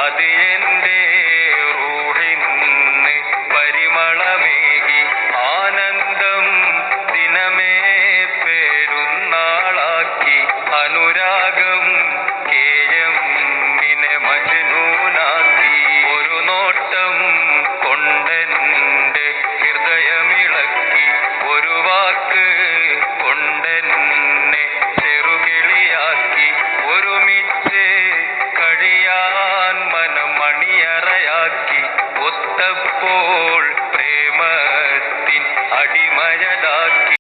അത് എന്റെ റൂഹിന് പരിമളമേകി ആനന്ദം ദിനമേ പെരുന്നാളാക്കി അനുരാഗം കേയമ്മിനെ മജ്നൂനാക്കി ഒരു നോട്ടം കൊണ്ടെന്റെ ഹൃദയമിളക്കി ഒരു വാക്ക് കൊണ്ടെന്നെ ചെറുകിളിയാക്കി ഒരുമിച്ച് കഴിയാൻ മനം മണിയറയാക്കി ഒത്തപ്പോൾ പ്രേമത്തിൻ അടിമയതാക്കി